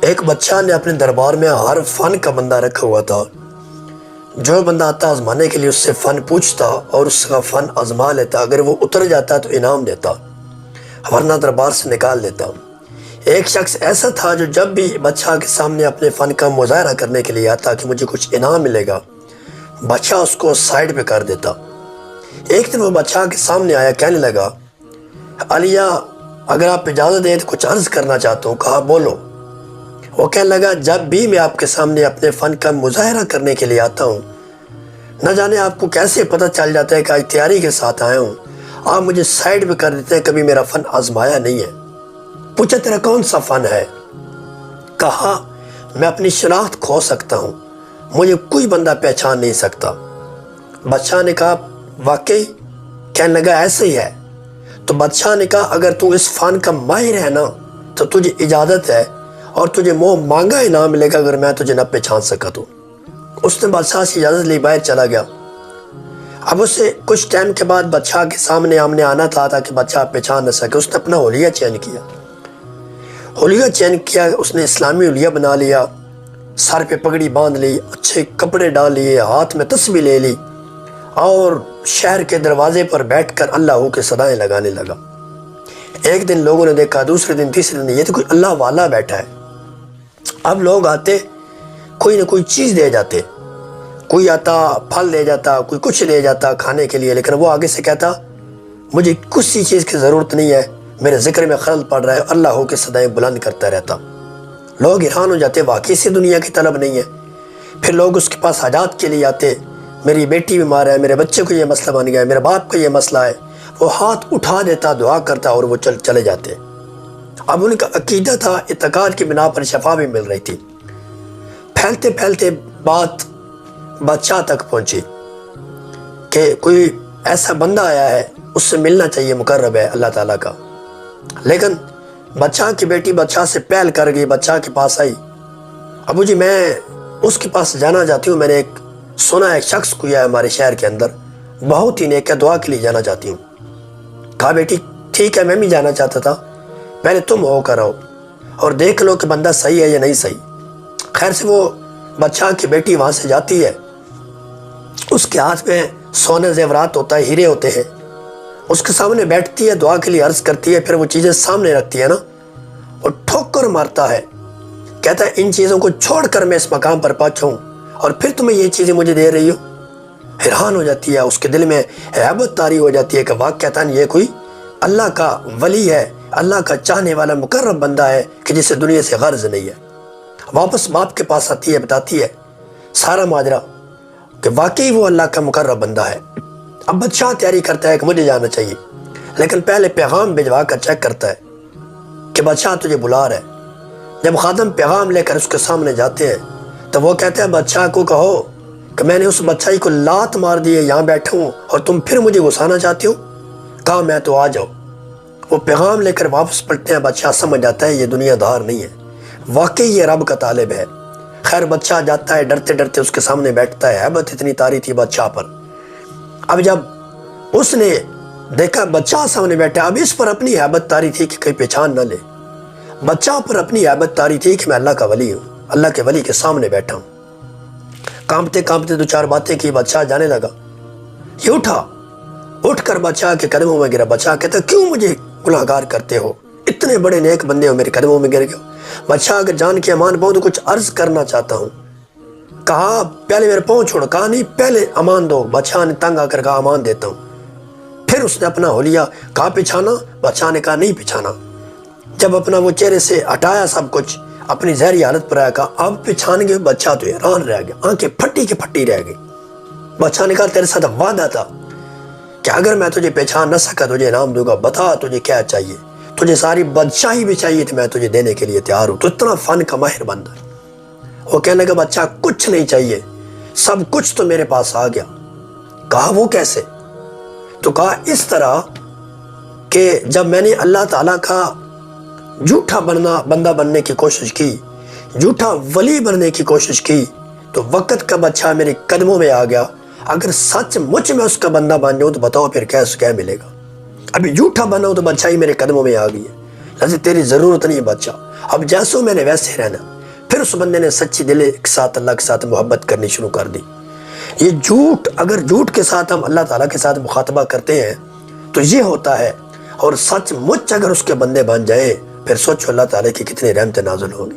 ایک بادشاہ نے اپنے دربار میں ہر فن کا بندہ رکھا ہوا تھا۔ جو بندہ آتا آزمانے کے لیے اس سے فن پوچھتا اور اس کا فن آزما لیتا، اگر وہ اتر جاتا تو انعام دیتا ورنہ دربار سے نکال دیتا۔ ایک شخص ایسا تھا جو جب بھی بادشاہ کے سامنے اپنے فن کا مظاہرہ کرنے کے لیے آتا کہ مجھے کچھ انعام ملے گا، بادشاہ اس کو سائیڈ پہ کر دیتا۔ ایک دن وہ بادشاہ کے سامنے آیا، کہنے لگا علیہ اگر آپ اجازت دیں تو کچھ عرض کرنا چاہتا ہوں۔ کہا بولو۔ وہ کہنے لگا جب بھی میں آپ کے سامنے اپنے فن کا مظاہرہ کرنے کے لیے آتا ہوں، نہ جانے آپ کو کیسے پتہ چل جاتا ہے کہ آج تیاری کے ساتھ آیا ہوں، آپ مجھے سائیڈ پہ کر دیتے ہیں، کبھی میرا فن آزمایا نہیں ہے۔ پوچھا تیرا کون سا فن ہے؟ کہا میں اپنی شناخت کھو سکتا ہوں، مجھے کوئی بندہ پہچان نہیں سکتا۔ بادشاہ نے کہا واقعی؟ کہنے لگا ایسا ہی ہے۔ تو بادشاہ نے کہا اگر تو اس فن کا ماہر ہے نا تو تجھے اجازت ہے اور تجھے مانگا انعام ملے گا اگر میں تجھے نہ پہچان سکا تو۔ اس نے بادشاہ سے اجازت لی، باہر چلا گیا۔ اب اسے کچھ ٹائم کے بعد بادشاہ کے سامنے آمنے آنا تھا تاکہ بادشاہ پہچان نہ سکے۔ اس نے اپنا حلیہ چین کیا، اس نے اسلامی حلیہ بنا لیا، سر پہ پگڑی باندھ لی، اچھے کپڑے ڈال لیے، ہاتھ میں تسبیح لے لی اور شہر کے دروازے پر بیٹھ کر اللہ ہو کے صدائیں لگانے لگا۔ ایک دن لوگوں نے دیکھا، دوسرے دن، تیسرے دن، یہ تو کوئی اللہ والا بیٹھا ہے۔ اب لوگ آتے، کوئی نہ کوئی چیز دے جاتے، کوئی آتا پھل دے جاتا، کوئی کچھ لے جاتا کھانے کے لیے، لیکن وہ آگے سے کہتا مجھے کسی چیز کی ضرورت نہیں ہے، میرے ذکر میں خلل پڑ رہا ہے، اللہ ہو کے صدائیں بلند کرتا رہتا۔ لوگ حیران ہو جاتے، واقعی سے دنیا کی طلب نہیں ہے۔ پھر لوگ اس کے پاس حاجات کے لیے آتے، میری بیٹی بیمار ہے، میرے بچے کو یہ مسئلہ بن گیا ہے، میرے باپ کو یہ مسئلہ ہے، وہ ہاتھ اٹھا دیتا، دعا کرتا اور وہ چلے جاتے۔ اب ان کا عقیدہ تھا، اعتقاد کی بنا پر شفا بھی مل رہی تھی۔ پھیلتے پھیلتے بات بادشاہ تک پہنچی کہ کوئی ایسا بندہ آیا ہے، اس سے ملنا چاہیے، مقرب ہے اللہ تعالیٰ کا۔ لیکن بادشاہ کی بیٹی بادشاہ سے پہل کر گئی، بادشاہ کے پاس آئی، ابو جی میں اس کے پاس جانا چاہتی ہوں، میں نے ایک سنا ایک شخص کوئی ہے ہمارے شہر کے اندر، بہت ہی نیک ہے، دعا کے لیے جانا چاہتی ہوں۔ کہا بیٹی ٹھیک ہے، میں بھی جانا چاہتا تھا، پہلے تم ہو کر آؤ اور دیکھ لو کہ بندہ صحیح ہے یا نہیں صحیح۔ خیر سے وہ بادشاہ کی بیٹی وہاں سے جاتی ہے، اس کے ہاتھ میں سونے زیورات ہوتا ہے، ہیرے ہوتے ہیں، اس کے سامنے بیٹھتی ہے، دعا کے لیے عرض کرتی ہے، پھر وہ چیزیں سامنے رکھتی ہے نا، اور ٹھوکر مارتا ہے، کہتا ہے ان چیزوں کو چھوڑ کر میں اس مقام پر پہنچا ہوں اور پھر تمہیں یہ چیزیں مجھے دے رہی ہو۔ حیران ہو جاتی ہے، اس کے دل میں ہیبت طاری ہو جاتی ہے کہ واقعتاً یہ کوئی اللہ کا ولی ہے، اللہ کا چاہنے والا مقرب بندہ ہے کہ جسے دنیا سے غرض نہیں ہے۔ واپس باپ کے پاس آتی ہے، بتاتی ہے سارا ماجرا کہ واقعی وہ اللہ کا مقرب بندہ ہے۔ اب بادشاہ تیاری کرتا ہے کہ مجھے جانا چاہیے، لیکن پہلے پیغام بھجوا کر چیک کرتا ہے کہ بادشاہ تجھے بلا رہا ہے۔ جب خادم پیغام لے کر اس کے سامنے جاتے ہیں تو وہ کہتے ہیں بادشاہ کو کہو کہ میں نے اس بادشاہی کو لات مار دی ہے، یہاں بیٹھا ہوں اور تم پھر مجھے گھسانا چاہتے ہو۔ کہا میں تو آ جاؤ۔ وہ پیغام لے کر واپس پلٹتے ہیں، بادشاہ سمجھ جاتا ہے یہ دنیا دار نہیں ہے، واقعی یہ رب کا طالب ہے۔ خیر بادشاہ جاتا ہے، ڈرتے ڈرتے اس کے سامنے بیٹھتا ہے، ہیبت اتنی طاری تھی بادشاہ پر۔ اب جب اس نے دیکھا بادشاہ سامنے بیٹھا، اب اس پر اپنی ہیبت طاری تھی کہ کہیں پہچان نہ لے، بادشاہ پر اپنی ہیبت طاری تھی کہ میں اللہ کا ولی ہوں، اللہ کے ولی کے سامنے بیٹھا ہوں۔ کانپتے کانپتے دو چار باتیں کی، بادشاہ جانے لگا۔ یہ اٹھ کر بادشاہ کے قدموں میں گرا۔ بادشاہ کہتا کیوں مجھے گنہگار کرتے ہو، اتنے بڑے نیک بندے ہو، میرے قدموں میں گر گئے۔ بادشاہ اگر جان کے امان پاؤں تو کچھ عرض کرنا چاہتا ہوں۔ کہا پہلے میرے پاؤں چھوڑو۔ کہا نہیں پہلے امان دو۔ بادشاہ نے تنگ آ کر کہا امان دیتا ہوں۔ پھر اس نے اپنا حلیہ کہا پچھانا، بادشاہ نے کہا نہیں پچھانا۔ جب اپنا وہ چہرے سے ہٹایا سب کچھ، اپنی زہری حالت پر آیا، کہا اب پچھان گے؟ بادشاہ تو حیران رہ گیا، آنکھیں پھٹی کی پھٹی رہ گئی۔ بادشاہ نے کہا تیرے ساتھ وعدہ تھا کہ اگر میں تجھے پہچان نہ سکا تجھے انعام دوں گا، بتا تجھے کیا چاہیے، تجھے ساری بادشاہی بھی چاہیے تو میں تجھے دینے کے لیے تیار ہوں، تو اتنا فن کا ماہر بندہ ہے۔ وہ کہنے لگا بادشاہ کچھ نہیں چاہیے، سب کچھ تو میرے پاس آ گیا۔ کہا وہ کیسے؟ تو کہا اس طرح کہ جب میں نے اللہ تعالیٰ کا جھوٹا بندہ بننے کی کوشش کی، جھوٹا ولی بننے کی کوشش کی، تو وقت کا بادشاہ میرے قدموں میں آ گیا۔ اگر سچ مچ میں اس کا بندہ بن جاؤں تو بتاؤ پھر کیا ملے گا؟ ابھی جھوٹا بنا ہوں تو بادشاہی میرے قدموں میں آ گئی ہے، لہذا تیری ضرورت نہیں ہے بادشاہ، اب جیسو میں نے ویسے رہنا، پھر اس بندے نے سچی دل کے ساتھ اللہ کے ساتھ محبت کرنی شروع کر دی۔ یہ جھوٹ، اگر جھوٹ کے ساتھ ہم اللہ تعالیٰ کے ساتھ مخاطبہ کرتے ہیں تو یہ ہوتا ہے، اور سچ مچ اگر اس کے بندے بن جائیں پھر سوچو اللہ تعالیٰ کی کتنی رحمت نازل ہوگی۔